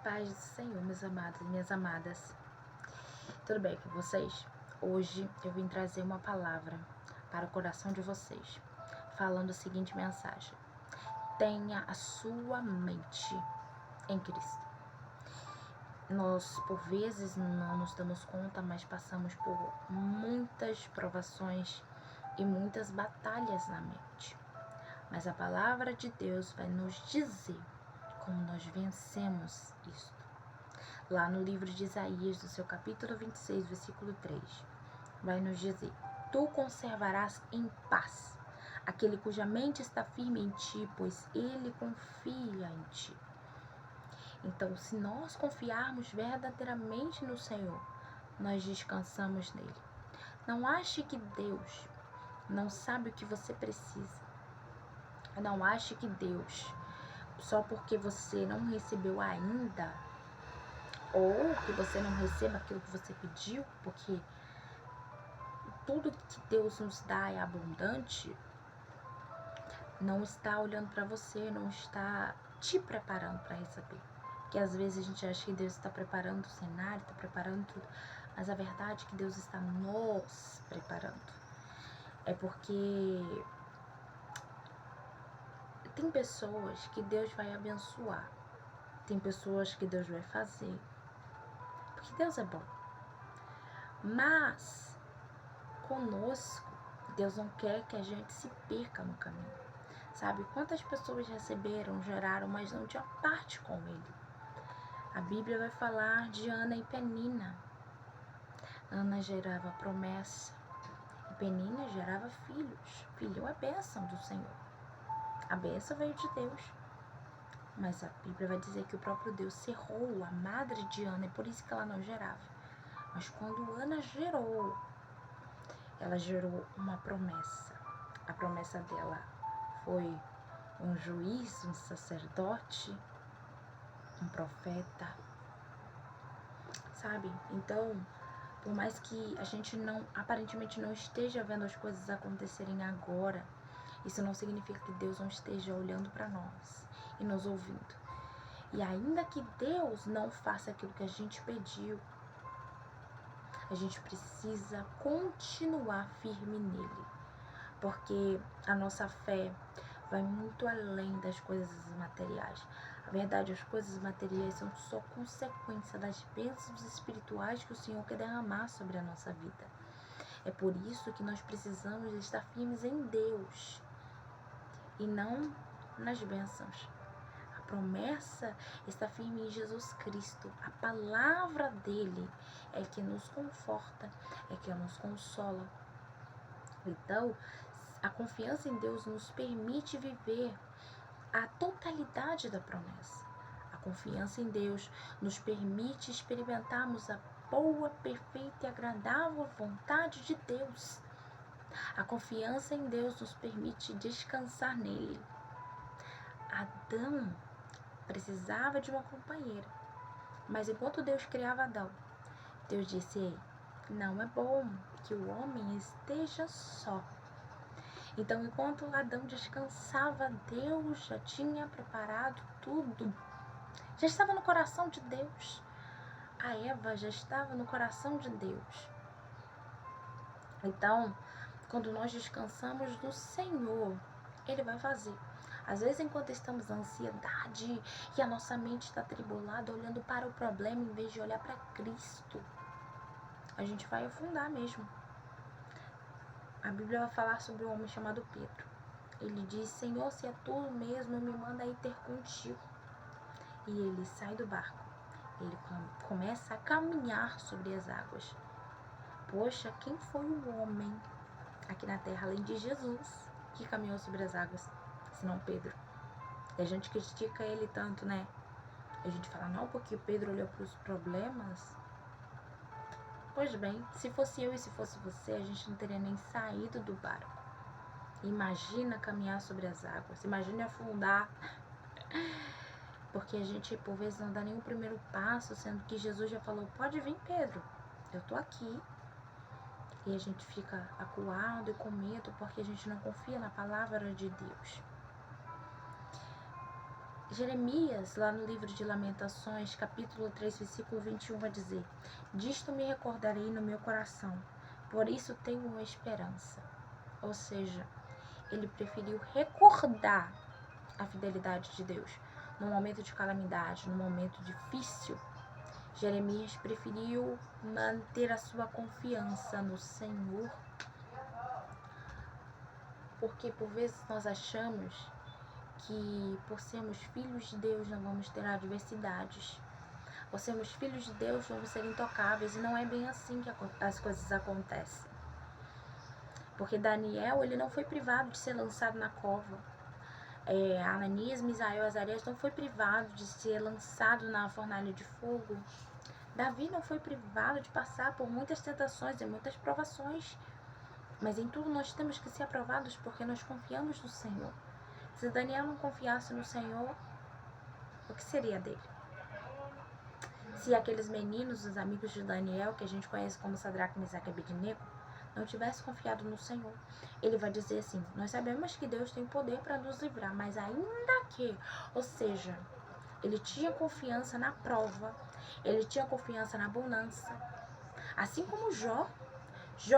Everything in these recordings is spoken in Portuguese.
paz do Senhor, meus amados e minhas amadas. Tudo bem com vocês? Hoje eu vim trazer uma palavra para o coração de vocês, falando a seguinte mensagem: tenha a sua mente em Cristo. Nós, por vezes, não nos damos conta, mas passamos por muitas provações e muitas batalhas na mente. Mas a palavra de Deus vai nos dizer como nós vencemos isto. Lá no livro de Isaías, do seu capítulo 26, versículo 3, vai nos dizer: tu conservarás em paz aquele cuja mente está firme em ti, pois ele confia em ti. Então, se nós confiarmos verdadeiramente no Senhor, nós descansamos nele. Não ache que Deus não sabe o que você precisa. Não ache que Deus, só porque você não recebeu ainda, ou que você não receba aquilo que você pediu, porque tudo que Deus nos dá é abundante, não está olhando para você, não está te preparando para receber. Porque às vezes a gente acha que Deus está preparando o cenário, está preparando tudo, mas a verdade é que Deus está nos preparando. É porque tem pessoas que Deus vai abençoar, tem pessoas que Deus vai fazer, porque Deus é bom. Mas conosco, Deus não quer que a gente se perca no caminho. Sabe quantas pessoas receberam, geraram, mas não tinham parte com Ele? A Bíblia vai falar de Ana e Penina. Ana gerava promessa e Penina gerava filhos. Filho é a bênção do Senhor. A bênção veio de Deus. Mas a Bíblia vai dizer que o próprio Deus cerrou a madre de Ana e por isso que ela não gerava. Mas quando Ana gerou, ela gerou uma promessa. A promessa dela foi um juiz, um sacerdote, um profeta, sabe? Então, por mais que a gente aparentemente não esteja vendo as coisas acontecerem agora, isso não significa que Deus não esteja olhando para nós e nos ouvindo. E ainda que Deus não faça aquilo que a gente pediu, a gente precisa continuar firme nele, porque a nossa fé vai muito além das coisas materiais. A verdade, as coisas materiais são só consequência das bênçãos espirituais que o Senhor quer derramar sobre a nossa vida. É por isso que nós precisamos estar firmes em Deus e não nas bênçãos. A promessa está firme em Jesus Cristo. A palavra dele é que nos conforta, é que nos consola. Então, a confiança em Deus nos permite viver a totalidade da promessa. A confiança em Deus nos permite experimentarmos a boa, perfeita e agradável vontade de Deus. A confiança em Deus nos permite descansar nele. Adão precisava de uma companheira, mas enquanto Deus criava Adão, Deus disse: ei, não é bom que o homem esteja só. Então, enquanto Adão descansava, Deus já tinha preparado tudo. Já estava no coração de Deus. A Eva já estava no coração de Deus. Então, quando nós descansamos no Senhor, Ele vai fazer. Às vezes, enquanto estamos na ansiedade e a nossa mente está atribulada, olhando para o problema em vez de olhar para Cristo, a gente vai afundar mesmo. A Bíblia vai falar sobre um homem chamado Pedro. Ele diz: Senhor, se é tu mesmo, me manda ir ter contigo. E ele sai do barco. Ele começa a caminhar sobre as águas. Poxa, quem foi o homem aqui na terra, além de Jesus, que caminhou sobre as águas, senão Pedro? E a gente critica ele tanto, né? A gente fala, não, porque Pedro olhou para os problemas. Pois bem, se fosse eu e se fosse você, a gente não teria nem saído do barco. Imagina caminhar sobre as águas, imagina afundar. Porque a gente, por vezes, não dá nem o primeiro passo, sendo que Jesus já falou, pode vir, Pedro, eu tô aqui. E a gente fica acuado e com medo porque a gente não confia na palavra de Deus. Jeremias, lá no livro de Lamentações, capítulo 3, versículo 21, vai dizer: disto me recordarei no meu coração, por isso tenho esperança. Ou seja, ele preferiu recordar a fidelidade de Deus no momento de calamidade, no momento difícil. Jeremias preferiu manter a sua confiança no Senhor, porque por vezes nós achamos que por sermos filhos de Deus não vamos ter adversidades. Por sermos filhos de Deus vamos ser intocáveis, e não é bem assim que as coisas acontecem. Porque Daniel, ele não foi privado de ser lançado na cova. Ananias, Misael e Azarias não foi privado de ser lançado na fornalha de fogo. Davi não foi privado de passar por muitas tentações e muitas provações. Mas em tudo nós temos que ser aprovados porque nós confiamos no Senhor. Se Daniel não confiasse no Senhor, o que seria dele? Se aqueles meninos, os amigos de Daniel, que a gente conhece como Sadraque, Mesaque e Abednego, não tivesse confiado no Senhor, ele vai dizer assim: nós sabemos que Deus tem poder para nos livrar, mas ainda que, ou seja, ele tinha confiança na prova, ele tinha confiança na bonança, assim como Jó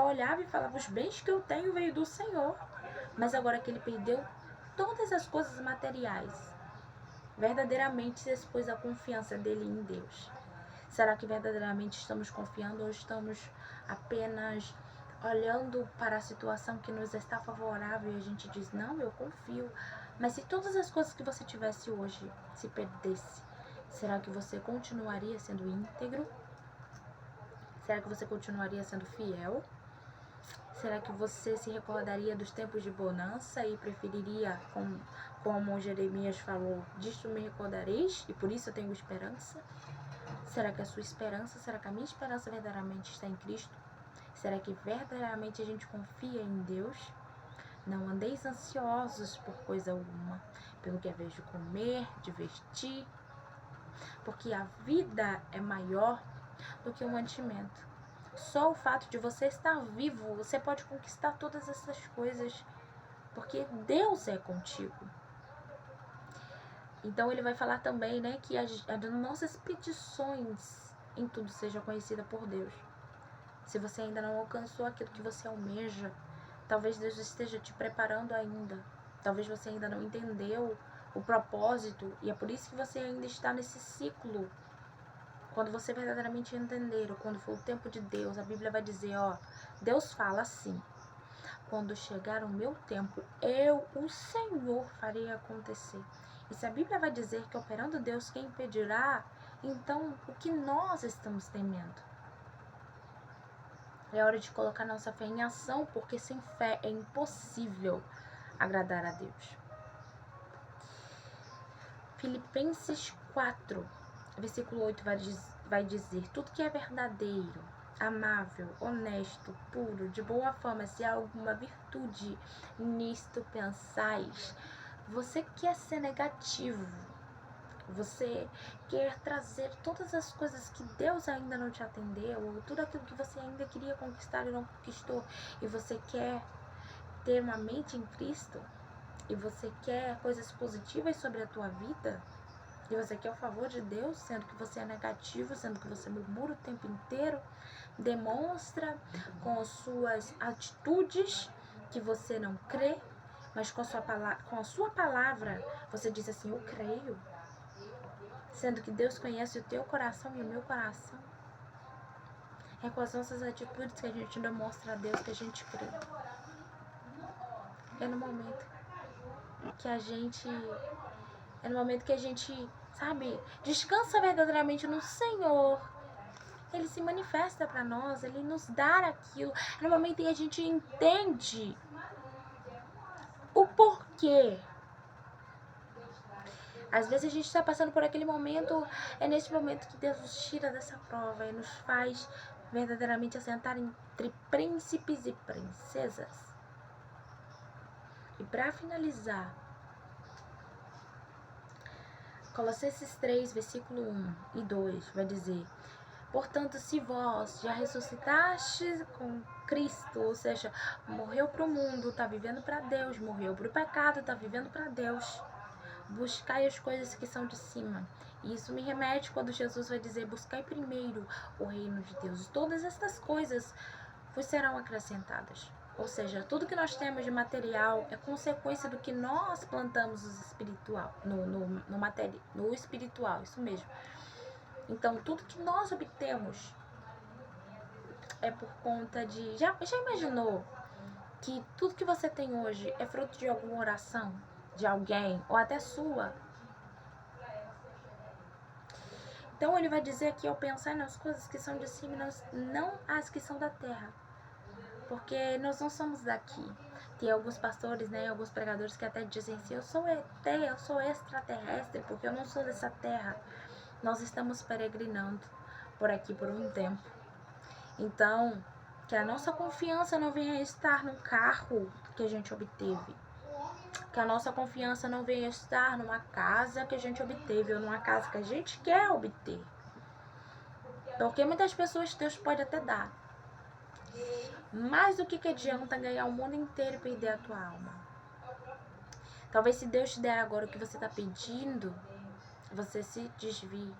olhava e falava: os bens que eu tenho veio do Senhor, mas agora que ele perdeu todas as coisas materiais, verdadeiramente se expôs a confiança dele em Deus. Será que verdadeiramente estamos confiando ou estamos apenas olhando para a situação que nos está favorável e a gente diz: não, eu confio. Mas se todas as coisas que você tivesse hoje se perdesse, será que você continuaria sendo íntegro? Será que você continuaria sendo fiel? Será que você se recordaria dos tempos de bonança e preferiria, como Jeremias falou, disto me recordareis e por isso eu tenho esperança? Será que a sua esperança, será que a minha esperança verdadeiramente está em Cristo? Será que verdadeiramente a gente confia em Deus? Não andeis ansiosos por coisa alguma, pelo que é vez de comer, de vestir, porque a vida é maior do que o mantimento. Só o fato de você estar vivo, você pode conquistar todas essas coisas, porque Deus é contigo. Então ele vai falar também, né, que as nossas petições em tudo seja conhecida por Deus. Se você ainda não alcançou aquilo que você almeja, talvez Deus esteja te preparando ainda. Talvez você ainda não entendeu o propósito e é por isso que você ainda está nesse ciclo. Quando você verdadeiramente entender, ou quando for o tempo de Deus, a Bíblia vai dizer, Deus fala assim: quando chegar o meu tempo, eu, o Senhor, farei acontecer. E se a Bíblia vai dizer que operando Deus, quem impedirá? Então, o que nós estamos temendo? É hora de colocar nossa fé em ação, porque sem fé é impossível agradar a Deus. Filipenses 4, versículo 8 vai dizer: tudo que é verdadeiro, amável, honesto, puro, de boa fama, se há alguma virtude, nisto pensais. Você quer ser negativo, você quer trazer todas as coisas que Deus ainda não te atendeu, ou tudo aquilo que você ainda queria conquistar e não conquistou, e você quer ter uma mente em Cristo, e você quer coisas positivas sobre a tua vida, e você quer o favor de Deus, sendo que você é negativo, sendo que você murmura o tempo inteiro, demonstra com as suas atitudes que você não crê, mas com a sua palavra você diz assim: eu creio, sendo que Deus conhece o teu coração e o meu coração. É com as nossas atitudes que a gente demonstra a Deus que a gente crê. É no momento que a gente sabe, descansa verdadeiramente no Senhor. Ele se manifesta para nós, ele nos dá aquilo. É no momento em que a gente entende o porquê. Às vezes a gente está passando por aquele momento, é nesse momento que Deus nos tira dessa prova e nos faz verdadeiramente assentar entre príncipes e princesas. E para finalizar, Colossenses 3, versículo 1 e 2 vai dizer: portanto, se vós já ressuscitastes com Cristo, ou seja, morreu para o mundo, está vivendo para Deus, morreu para o pecado, está vivendo para Deus, Buscai as coisas que são de cima. E isso me remete quando Jesus vai dizer: buscai primeiro o reino de Deus. Todas essas coisas vos serão acrescentadas. Ou seja, tudo que nós temos de material é consequência do que nós plantamos no espiritual, isso mesmo. Então, tudo que nós obtemos é por conta de... Já imaginou que tudo que você tem hoje é fruto de alguma oração de alguém, ou até sua? Então, ele vai dizer aqui, ao pensar nas coisas que são de cima, não as que são da terra. Porque nós não somos daqui. Tem alguns pastores, né, alguns pregadores que até dizem assim: eu sou ET, eu sou extraterrestre, porque eu não sou dessa terra. Nós estamos peregrinando por aqui por um tempo. Então, que a nossa confiança não venha estar no carro que a gente obteve. Que a nossa confiança não venha estar numa casa que a gente obteve, ou numa casa que a gente quer obter. Porque muitas pessoas Deus pode até dar. Mas do que adianta ganhar o mundo inteiro e perder a tua alma? Talvez se Deus te der agora o que você está pedindo, você se desvie.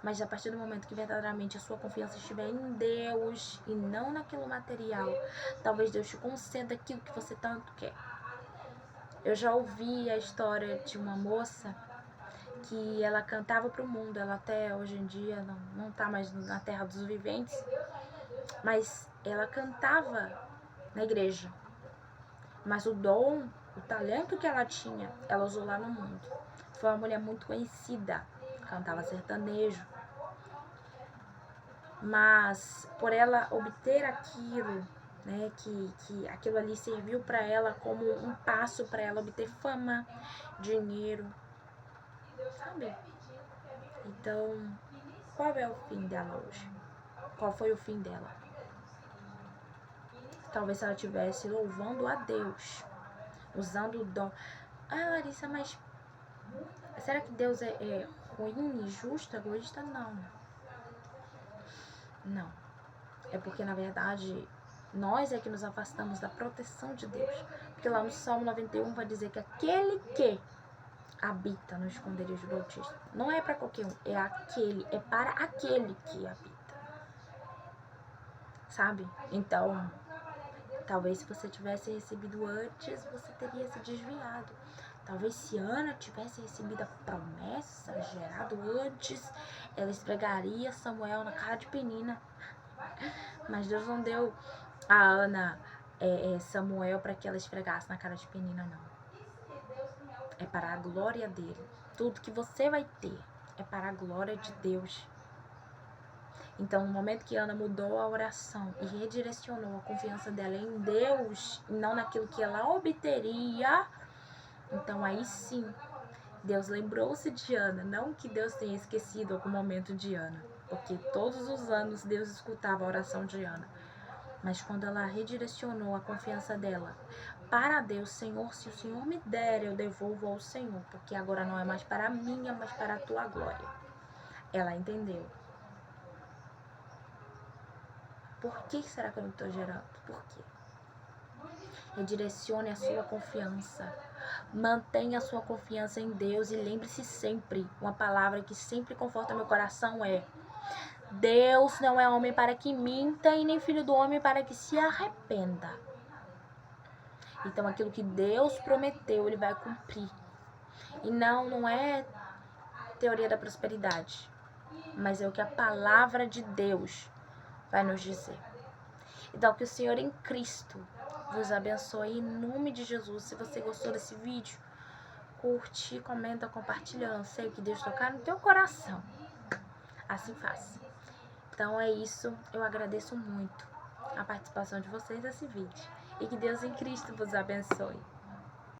Mas a partir do momento que verdadeiramente a sua confiança estiver em Deus e não naquilo material, talvez Deus te conceda aquilo que você tanto quer. Eu já ouvi a história de uma moça que ela cantava para o mundo. Ela até hoje em dia não está mais na terra dos viventes, mas ela cantava na igreja. Mas o dom, o talento que ela tinha, ela usou lá no mundo. Foi uma mulher muito conhecida, cantava sertanejo. Mas por ela obter aquilo, né, que aquilo ali serviu para ela como um passo para ela obter fama, dinheiro, sabe? Então, qual é o fim dela hoje? Qual foi o fim dela? Talvez ela estivesse louvando a Deus, usando o dom. Ah, Larissa, mas será que Deus é ruim, injusto, egoísta? Não. Não. É porque, na verdade, nós é que nos afastamos da proteção de Deus. Porque lá no Salmo 91 vai dizer que aquele que habita no esconderijo do Altíssimo não é para qualquer um, é para aquele que habita. Sabe? Então, talvez se você tivesse recebido antes, você teria se desviado. Talvez se Ana tivesse recebido a promessa gerado antes, ela esfregaria Samuel na cara de Penina. Mas Deus não deu a Ana Samuel para que ela esfregasse na cara de Penina, não. É para a glória dele. Tudo que você vai ter é para a glória de Deus. Então, no momento que Ana mudou a oração e redirecionou a confiança dela em Deus, e não naquilo que ela obteria, então aí sim, Deus lembrou-se de Ana. Não que Deus tenha esquecido algum momento de Ana, porque todos os anos Deus escutava a oração de Ana. Mas quando ela redirecionou a confiança dela para Deus: Senhor, se o Senhor me der, eu devolvo ao Senhor, porque agora não é mais para a minha, mas para a tua glória. Ela entendeu. Por que será que eu não estou gerando? Por quê? Redirecione a sua confiança. Mantenha a sua confiança em Deus e lembre-se sempre, uma palavra que sempre conforta meu coração é: Deus não é homem para que minta e nem filho do homem para que se arrependa. Então aquilo que Deus prometeu, Ele vai cumprir. E não é teoria da prosperidade, mas é o que a palavra de Deus vai nos dizer. Então que o Senhor em Cristo vos abençoe em nome de Jesus. Se você gostou desse vídeo, curte, comenta, compartilha. Eu não sei o que Deus tocar no teu coração. Assim faça. Então é isso. Eu agradeço muito a participação de vocês nesse vídeo. E que Deus em Cristo vos abençoe.